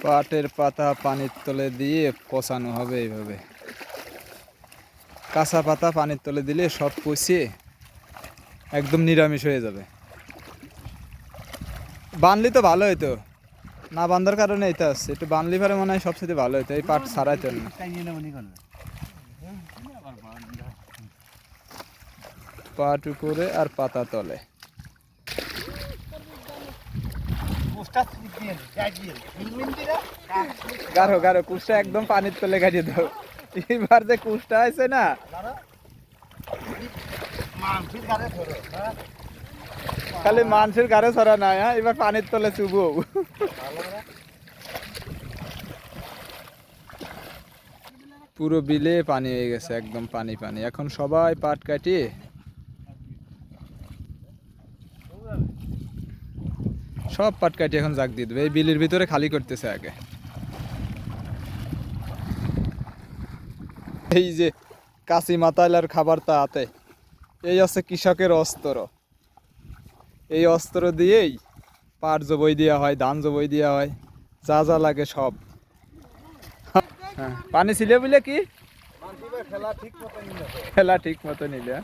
পাটের পাতা পানির তলে দিয়ে পচানো হবে এইভাবে। কাঁচা পাতা পানির তলে দিলে সব পচিয়ে একদম নিরামিষ হয়ে যাবে। বানলি তো ভালো হইতো, না বান্ধার কারণে এটা আসছে। একটু বানলি পারে মনে হয় সবচেয়ে ভালো হইতো, এই পাট ছাড়াই তো না। পাট উপরে আর পাতা তলে। গারো গারো কুষ্টা একদম পানির তলে গাড়িয়ে দাও। এবার যে কুষ্টা আছে না, খালি মানুষের গাড়ে ছড়া নাই, হ্যাঁ এবার পানির তলে চুবো। পুরো বিলে পানি হয়ে গেছে, একদম পানি পানি। এখন সবাই পাট কাটিয়ে সব পাট কাটিয়ে এখন জাগ দিয়ে দেবে। এই বিলের ভিতরে খালি করতেছে আগে। এই যে কাশি মাতাইলার খাবার তা হাতে, এই হচ্ছে কৃষকের অস্ত্র। এই অস্ত্র দিয়েই পাট জবই দেওয়া হয়, ধান জবই দেওয়া হয়, যা যা লাগে সব। হ্যাঁ, পানি ছিল বলে কি খেলা ঠিক মতো নিলে।